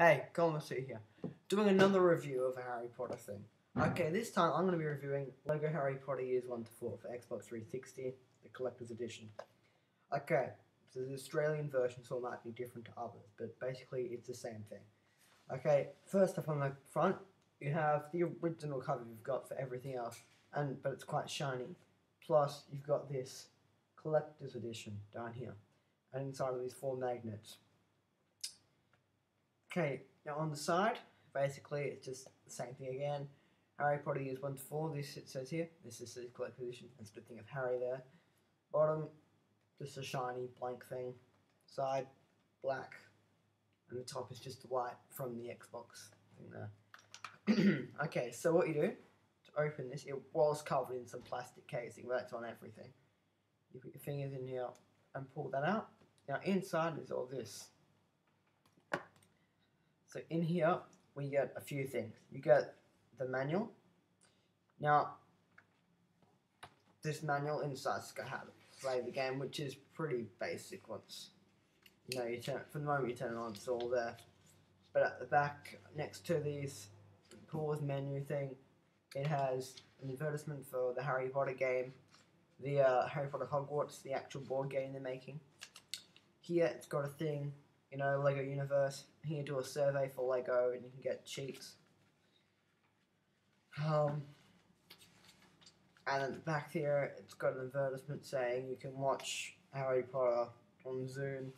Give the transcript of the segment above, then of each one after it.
Hey, Commissary here, doing another review of a Harry Potter thing. Okay, this time I'm going to be reviewing LEGO Harry Potter Years 1 to 4 for Xbox 360, the Collector's Edition. Okay, so the Australian version, so it might be different to others, but basically it's the same thing. Okay, first up on the front, you have the original cover you've got for everything else, but it's quite shiny. Plus, you've got this Collector's Edition down here, and inside of these 4 magnets. Okay, now on the side, basically it's just the same thing again. Harry Potter Years 1 to 4, this it says here. This is the collector's edition, and it's the thing of Harry there. Bottom, just a shiny blank thing. Side, black. And the top is just white from the Xbox thing there. Okay, so what you do to open this, it was covered in some plastic casing, but that's on everything. You put your fingers in here and pull that out. Now inside is all this. So in here, we get a few things. You get the manual. Now, this manual inside's got how to play the game, which is pretty basic once, you turn, from the moment you turn it on, it's all there. But at the back, next to these pause menu thing, it has an advertisement for the Harry Potter game, the Harry Potter Hogwarts, the actual board game they're making. Here, it's got a thing, LEGO Universe. Here, do a survey for LEGO, and you can get cheats. And at the back here, it's got an advertisement saying you can watch Harry Potter on Zune.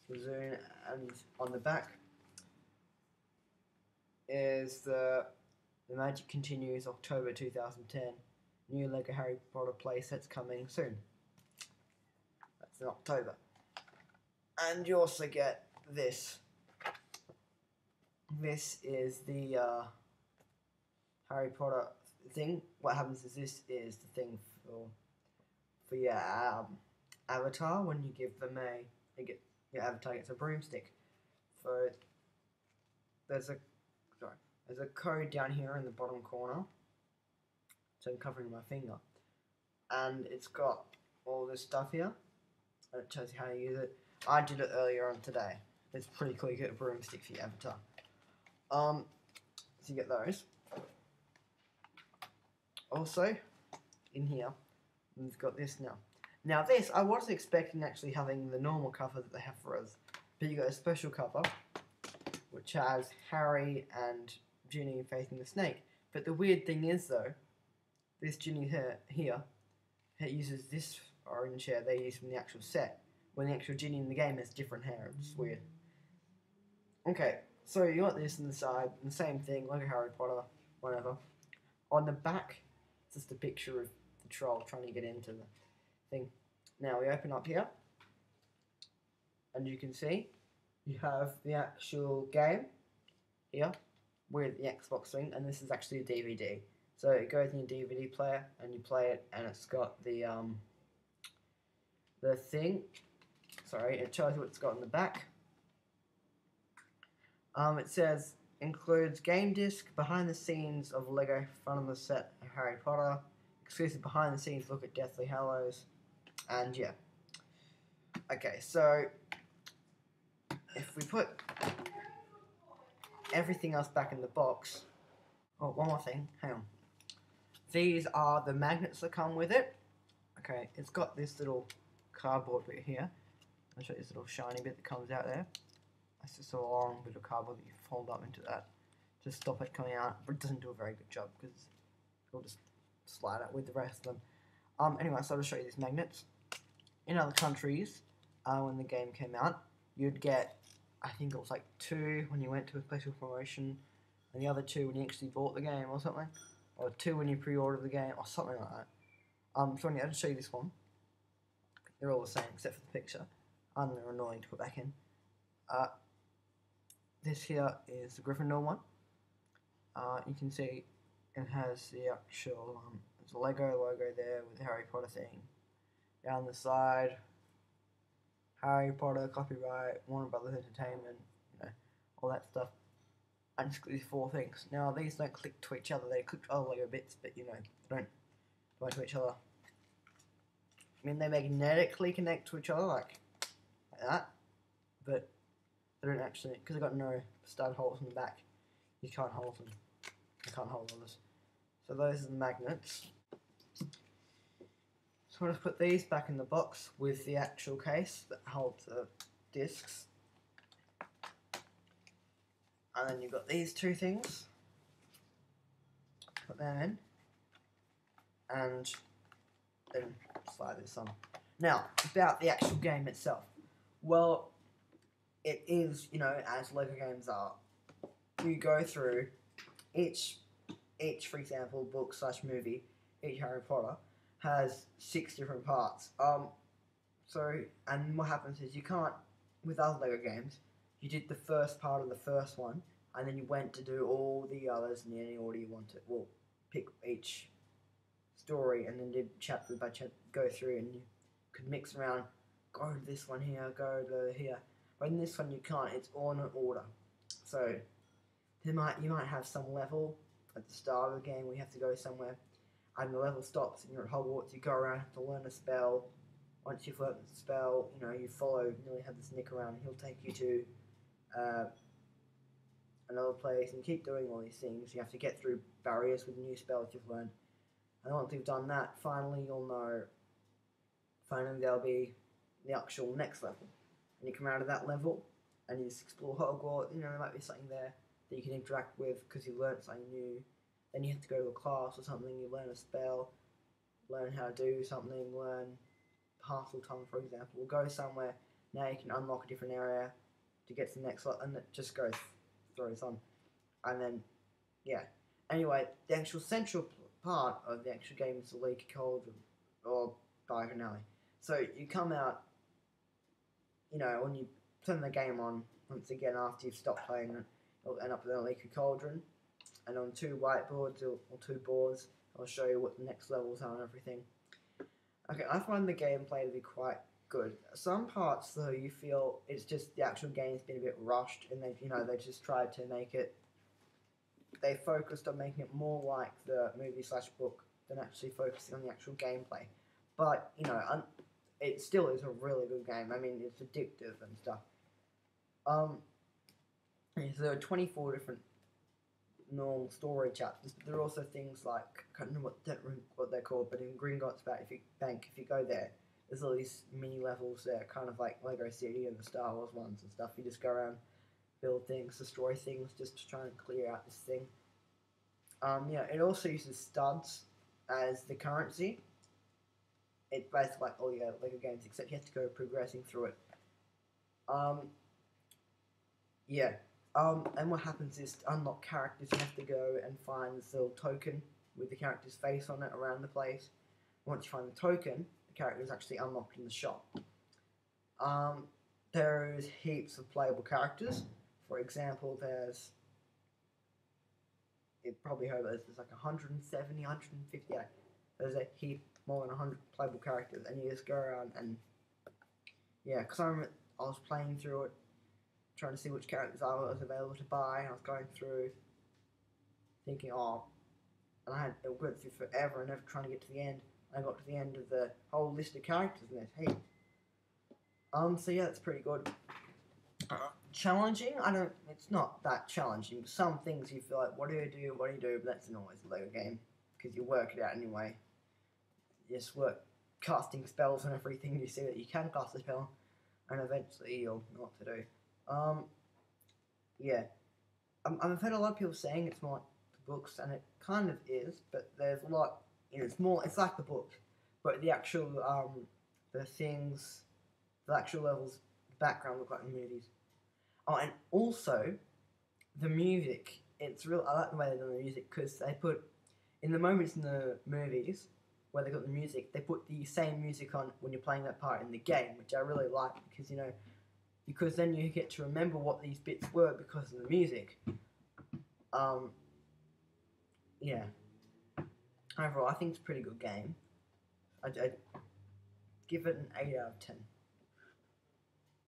And on the back is the magic continues October 2010. New LEGO Harry Potter playsets coming soon. That's in October. And you also get this. This is the Harry Potter thing. What happens is this is the thing for your avatar when you give them your avatar gets a broomstick. There's a code down here in the bottom corner. So I'm covering my finger, and it's got all this stuff here, and it tells you how to use it. I did it earlier on today. It's pretty cool. You get a broomstick for your avatar. So you get those. Also, in here, we've got this now. Now this, I wasn't expecting actually having the normal cover that they have for us, but you got a special cover, which has Harry and Ginny facing the snake. But the weird thing is though, this Ginny here, it uses this orange hair they use from the actual set, when the actual Ginny in the game has different hair. It's weird. Okay, so you got this on the side, and the same thing, like a Harry Potter, whatever. On the back, it's just a picture of the troll trying to get into the thing. Now we open up here, and you can see you have the actual game here with the Xbox thing, and this is actually a DVD. So it goes in your DVD player, and you play it, and it's got the thing. Sorry, it tells you what it's got in the back. It says includes game disc, behind the scenes of LEGO, front of the set of Harry Potter, exclusive behind the scenes look at Deathly Hallows, and yeah. Okay, so if we put everything else back in the box, oh, one more thing, hang on. These are the magnets that come with it. Okay, it's got this little cardboard bit here. I'll show you this little shiny bit that comes out there. That's just a long bit of cardboard that you fold up into that to stop it coming out, but it doesn't do a very good job because it'll just slide out with the rest of them. Anyway, so I'll show you these magnets. In other countries, when the game came out, you'd get, I think it was like 2 when you went to a special promotion, and the other 2 when you actually bought the game or something, or 2 when you pre-ordered the game, or something like that. So anyway, I'll just show you this one. They're all the same except for the picture, and they're annoying to put back in. This here is the Gryffindor one. You can see it has the actual there's a LEGO logo there with the Harry Potter thing. Down the side, Harry Potter, copyright, Warner Brothers Entertainment, all that stuff. And just these 4 things. Now these don't click to each other, they click to other LEGO bits, but they don't go to each other. I mean, they magnetically connect to each other like that, but They don't actually, because they've got no stud holes in the back. You can't hold them. You can't hold others. So those are the magnets. So I'll just put these back in the box with the actual case that holds the discs. And then you've got these two things. Put them in. And then slide this on. Now, about the actual game itself. Well, it is, you know, as LEGO games are, you go through each, for example, book / movie, each Harry Potter, has 6 different parts. And what happens is you can't, with other LEGO games, you did the first part of the first one, and then you went to do all the others in any order you wanted. Well, pick each story and then did chapter by chapter, go through, and you could mix around, go to this one here, go to here. But in this one you can't, it's all in an order. So you might have some level at the start of the game where you have to go somewhere, and the level stops and you're at Hogwarts, you go around, have to learn a spell. Once you've learned the spell, you know, you follow, nearly have this Nick around, he'll take you to another place, and you keep doing all these things. You have to get through barriers with new spells you've learned. And once you've done that, finally there'll be the actual next level. And you come out of that level, and you just explore Hogwarts. You know, there might be something there that you can interact with because you learned something new. Then you have to go to a class or something, you learn a spell, learn how to do something, learn Parseltongue, for example. Go somewhere, now you can unlock a different area to get to the next level, and it just throws on. And then, yeah. Anyway, the actual central part of the actual game is the Leaky Cauldron, or Diagon Alley. So you come out, you know, when you turn the game on, once again after you've stopped playing it, you'll end up with a Leaky Cauldron, and on 2 whiteboards or 2 boards, I'll show you what the next levels are and everything. Okay, I find the gameplay to be quite good. Some parts though, you feel it's just the actual game's been a bit rushed, and they just tried to make it. They focused on making it more like the movie / book than actually focusing on the actual gameplay. But you know, it still is a really good game. I mean, it's addictive and stuff. So there are 24 different normal story chapters, but there are also things like, I can't remember what they're called, but in Gringotts Bank, if you go there, there's all these mini levels there, kind of like Lego City and the Star Wars ones and stuff. You just go around, build things, destroy things, just to try and clear out this thing. Yeah, it also uses studs as the currency. It's basically like all your Lego games, except you have to go progressing through it. Yeah. And what happens is, to unlock characters, you have to go and find this little token with the character's face on it around the place. Once you find the token, the character is actually unlocked in the shop. There's heaps of playable characters. For example, there's like 170, 158. There's a heap more than 100 playable characters, and you just go around and, yeah, because I was playing through it, trying to see which characters I was available to buy, and I was going through thinking, and it went through forever and never trying to get to the end. I got to the end of the whole list of characters, and there's heaps. So yeah, that's pretty good. Challenging? It's not that challenging. Some things you feel like, what do you do, but that's not always a LEGO game, because you work it out anyway. You just work casting spells and everything, you see that you can cast a spell, and eventually you'll know what to do. Yeah. I've heard a lot of people saying it's more like the books, and it kind of is, but there's a lot, it's like the book, but the actual, the actual levels, the background look like the movies. Oh, and also, the music, I like the way they've done the music, because they put, in the moments in the movies, where they got the music, they put the same music on when you're playing that part in the game, which I really like, because then you get to remember what these bits were because of the music. Yeah. Overall, I think it's a pretty good game. I'd give it an 8 out of 10.